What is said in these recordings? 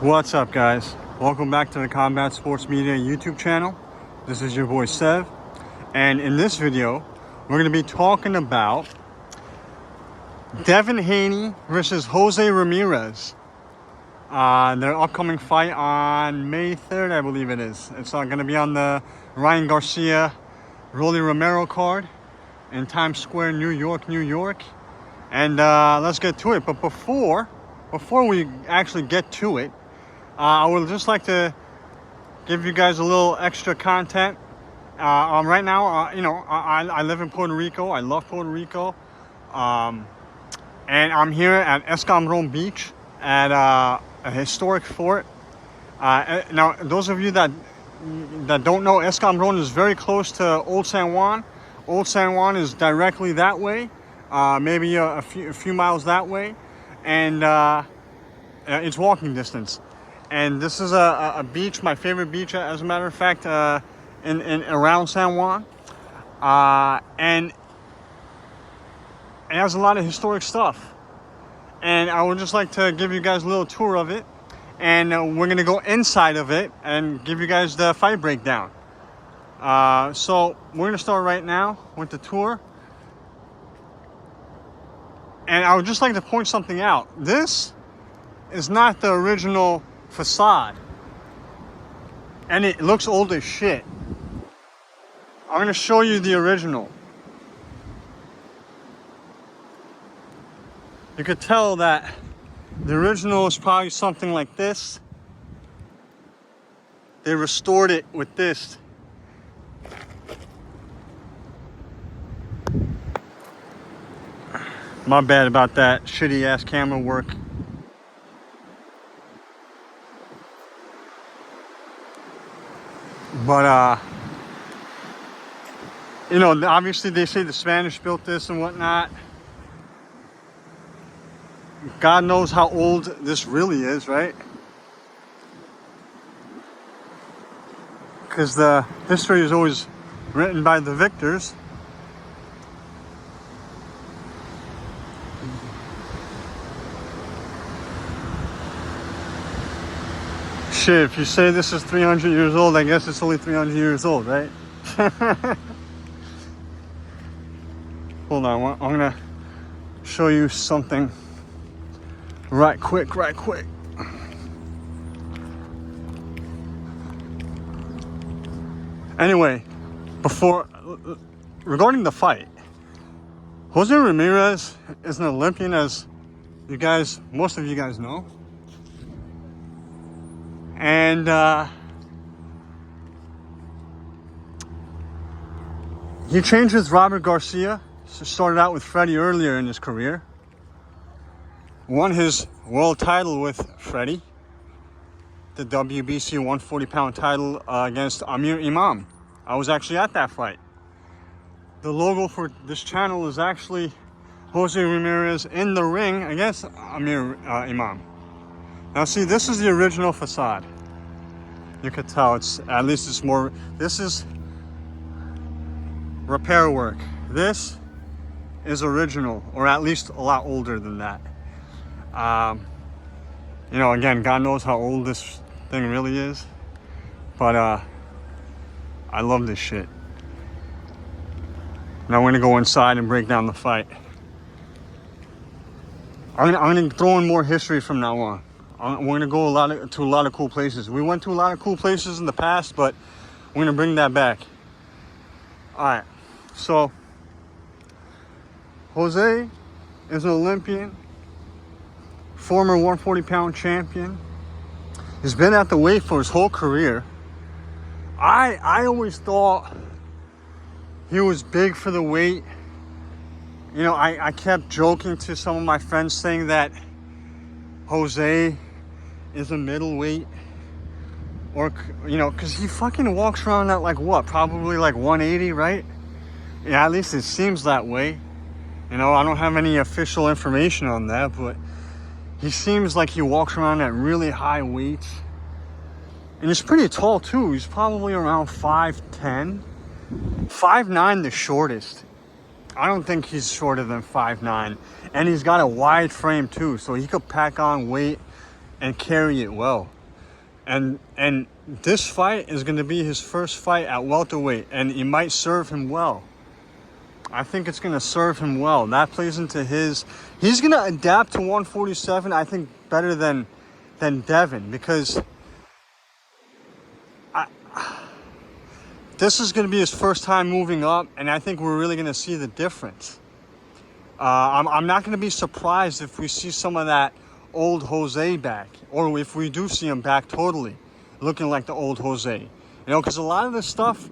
What's up, guys? Welcome back to the Combat Sports Media YouTube channel. This is your boy Sev, and in this video we're going to be talking about Devin Haney versus Jose Ramirez. Their upcoming fight on May 3rd, I believe it is. It's going to be on the Ryan Garcia Rolly Romero card in Times Square, New York. And let's get to it. But before we actually get to it, I would just like to give you guys a little extra content. Right now, I live in Puerto Rico. I love Puerto Rico. And I'm here at Escambron Beach at a historic fort. Now, those of you that don't know, Escambron is very close to Old San Juan. Old San Juan is directly that way, maybe a few miles that way. And it's walking distance. And this is a beach, my favorite beach, as a matter of fact, in around San Juan. And it has a lot of historic stuff. And I would just like to give you guys a little tour of it. And we're going to go inside of it and give you guys the fight breakdown. So we're going to start right now with the tour. And I would just like to point something out. This is not the original facade, and it looks old as shit. I'm going to show you the original. You could tell that the original is probably something like this. They restored it with this. My bad about that shitty ass camera work. But, obviously they say the Spanish built this and whatnot. God knows how old this really is, right? Because the history is always written by the victors. Shit, if you say this is 300 years old, I guess it's only 300 years old, right? Hold on, I'm gonna show you something right quick. Anyway, regarding the fight, Jose Ramirez is an Olympian, as most of you guys know. And he changed with Robert Garcia. Started out with Freddie earlier in his career. Won his world title with Freddie. The WBC 140-pound title against Amir Imam. I was actually at that fight. The logo for this channel is actually Jose Ramirez in the ring against Amir Imam. Now see, this is the original facade. You could tell this is repair work. This is original, or at least a lot older than that. Again, God knows how old this thing really is. But I love this shit. Now we're gonna go inside and break down the fight. I'm gonna throw in more history from now on. We're gonna go to a lot of cool places. We went to a lot of cool places in the past, but we're gonna bring that back. All right, so Jose is an Olympian, former 140-pound champion. He's been at the weight for his whole career. I always thought he was big for the weight. I kept joking to some of my friends saying that Jose is a middleweight, or because he fucking walks around at probably 180, right? Yeah, at least it seems that way. I don't have any official information on that, but he seems like he walks around at really high weights. And he's pretty tall too. He's probably around 5'10", 5'9", the shortest. I don't think he's shorter than 5'9", and he's got a wide frame too, so he could pack on weight and carry it well. And this fight is going to be his first fight at welterweight, and it might serve him well. I think it's going to serve him well. That plays into his... He's going to adapt to 147, I think, better than Devin, because this is going to be his first time moving up, and I think we're really going to see the difference. I'm not going to be surprised if we see some of that old Jose back, or if we do see him back totally, looking like the old Jose. You know, because a lot of the stuff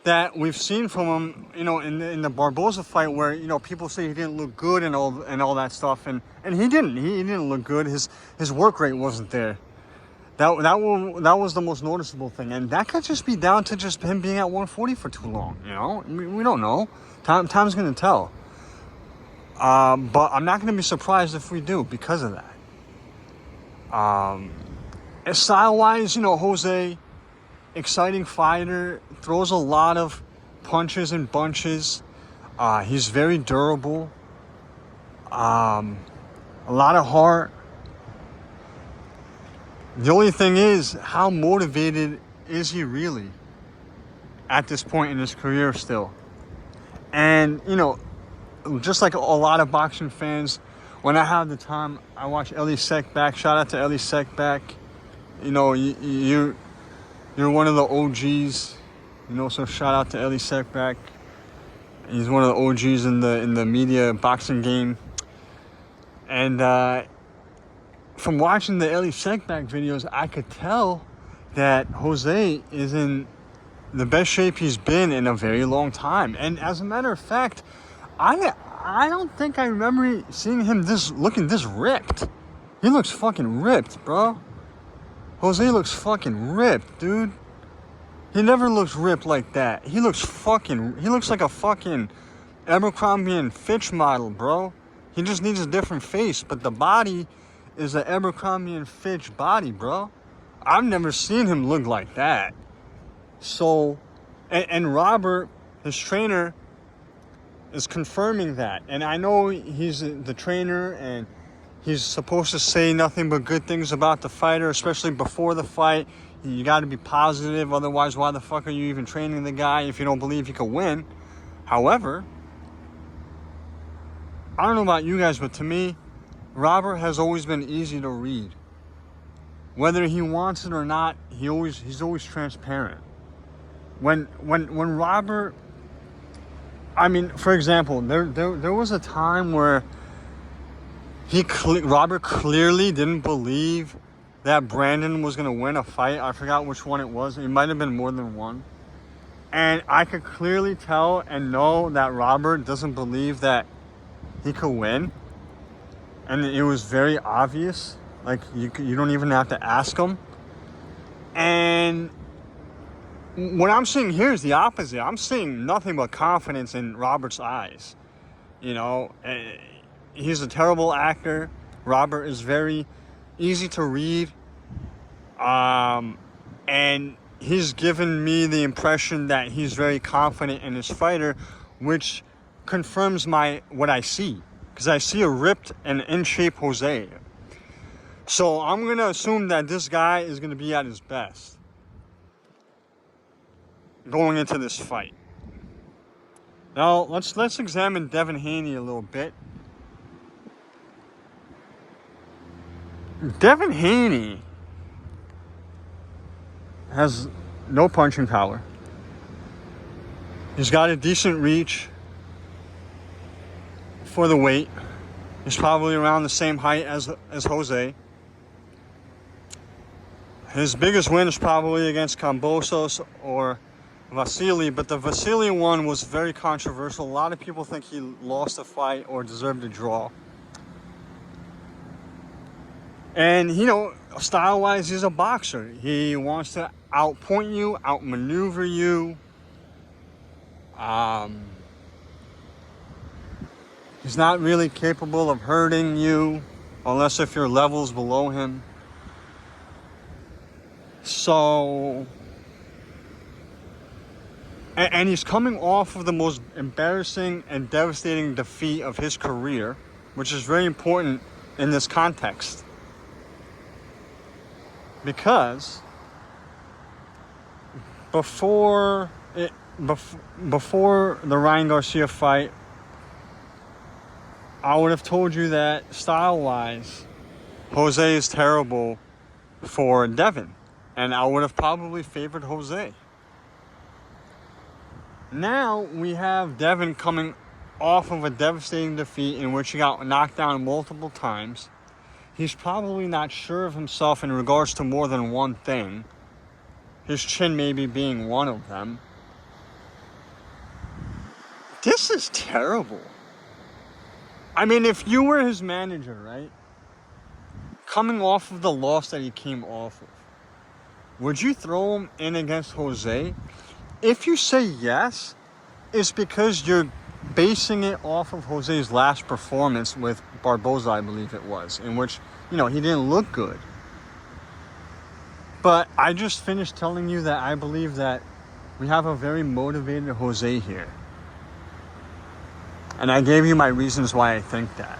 that we've seen from him, you know, in the Barboza fight, where, you know, people say he didn't look good and all that stuff, and he didn't. He didn't look good. His work rate wasn't there. That was the most noticeable thing, and that could just be down to just him being at 140 for too long. You know, we don't know. Time's gonna tell. But I'm not gonna be surprised if we do because of that. Style-wise, you know, Jose, exciting fighter, throws a lot of punches and bunches. He's very durable. A lot of heart. The only thing is, how motivated is he really at this point in his career still? And, you know, just like a lot of boxing fans, when I have the time, I watch Elie Seckbach. Shout out to Elie Seckbach. You know, you're one of the OGs. You know, so shout out to Elie Seckbach. He's one of the OGs in the media boxing game. And from watching the Elie Seckbach videos, I could tell that Jose is in the best shape he's been in a very long time. And as a matter of fact, I don't think I remember seeing him looking this ripped. He looks fucking ripped, bro. Jose looks fucking ripped, dude. He never looks ripped like that. He looks like a fucking Abercrombie & Fitch model, bro. He just needs a different face, but the body is an Abercrombie & Fitch body, bro. I've never seen him look like that. So, and Robert, his trainer, is confirming that. And I know he's the trainer, and he's supposed to say nothing but good things about the fighter, especially before the fight. You got to be positive, otherwise why the fuck are you even training the guy if you don't believe he could win? However, I don't know about you guys, but to me, Robert has always been easy to read. Whether he wants it or not, he's always transparent. When Robert, I mean, for example, there was a time where Robert clearly didn't believe that Brandon was gonna win a fight. I forgot which one it was. It might have been more than one. And I could clearly tell and know that Robert doesn't believe that he could win. And it was very obvious. Like, you don't even have to ask him. And what I'm seeing here is the opposite. I'm seeing nothing but confidence in Robert's eyes. You know, he's a terrible actor. Robert is very easy to read. And he's given me the impression that he's very confident in his fighter, which confirms what I see. Because I see a ripped and in-shape Jose. So I'm going to assume that this guy is going to be at his best going into this fight. Now, let's examine Devin Haney a little bit. Devin Haney has no punching power. He's got a decent reach for the weight. He's probably around the same height as Jose. His biggest win is probably against Kambosos or Vasily, but the Vasily one was very controversial. A lot of people think he lost the fight or deserved a draw. And, you know, style-wise, he's a boxer. He wants to outpoint you, outmaneuver you. He's not really capable of hurting you unless if your level's below him. So, and he's coming off of the most embarrassing and devastating defeat of his career, which is very important in this context. Because before the Ryan Garcia fight, I would have told you that style-wise, Jose is terrible for Devin. And I would have probably favored Jose. Now we have Devin coming off of a devastating defeat in which he got knocked down multiple times. He's probably not sure of himself in regards to more than one thing. His chin maybe being one of them. This is terrible. I mean, if you were his manager, right? Coming off of the loss that he came off of, would you throw him in against Jose? If you say yes, it's because you're basing it off of Jose's last performance with Barboza, I believe it was, in which, he didn't look good. But I just finished telling you that I believe that we have a very motivated Jose here. And I gave you my reasons why I think that.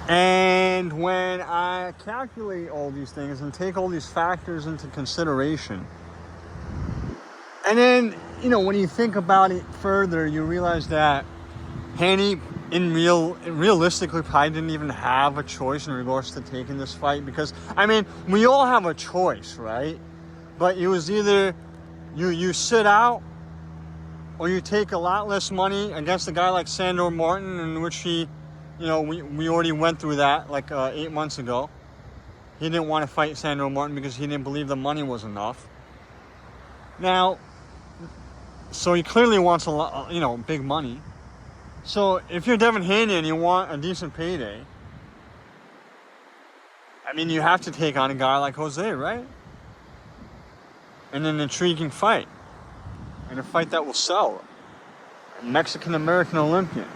And when I calculate all these things and take all these factors into consideration, and then, when you think about it further, you realize that Haney, realistically, probably didn't even have a choice in regards to taking this fight. Because, we all have a choice, right? But it was either you sit out or you take a lot less money against a guy like Sandor Martin, in which he, we already went through that like 8 months ago. He didn't want to fight Sandor Martin because he didn't believe the money was enough. Now, so he clearly wants a lot, big money. So if you're Devin Haney and you want a decent payday, you have to take on a guy like Jose, right? And an intriguing fight. And a fight that will sell. A Mexican-American Olympian.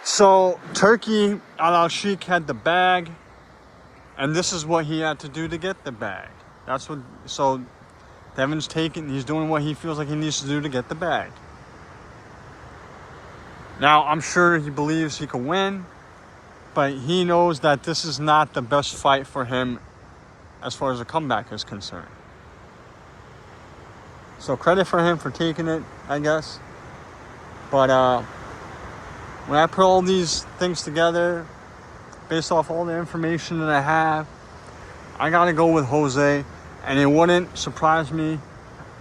So Turkey Al-Sheikh had the bag. And this is what he had to do to get the bag. So Devin's he's doing what he feels like he needs to do to get the bag. Now, I'm sure he believes he can win. But he knows that this is not the best fight for him as far as a comeback is concerned. So credit for him for taking it, I guess. But when I put all these things together, based off all the information that I have, I gotta go with Jose, and it wouldn't surprise me.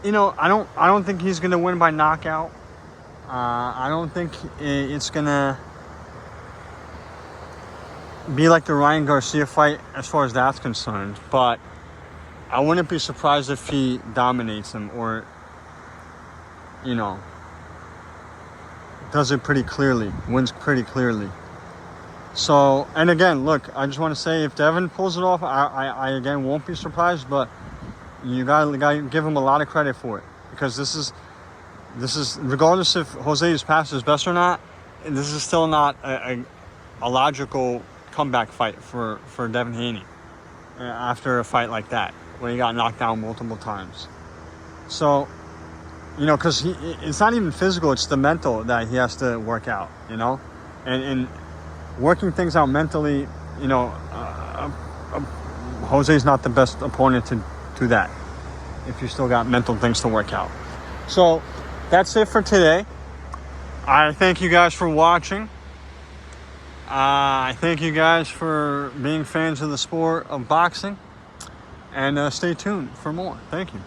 I don't think he's gonna win by knockout. I don't think it's gonna be like the Ryan Garcia fight as far as that's concerned. But I wouldn't be surprised if he dominates him or, does it pretty clearly, wins pretty clearly. So, and again, look, I just want to say if Devin pulls it off, I again won't be surprised, but you gotta give him a lot of credit for it, because this is regardless if Jose is past his best or not, this is still not a logical comeback fight for Devin Haney after a fight like that, when he got knocked down multiple times. So, because it's not even physical, it's the mental that he has to work out, and working things out mentally, Jose's not the best opponent to do that if you still got mental things to work out. So that's it for today. I thank you guys for watching. I thank you guys for being fans of the sport of boxing, and stay tuned for more. Thank you.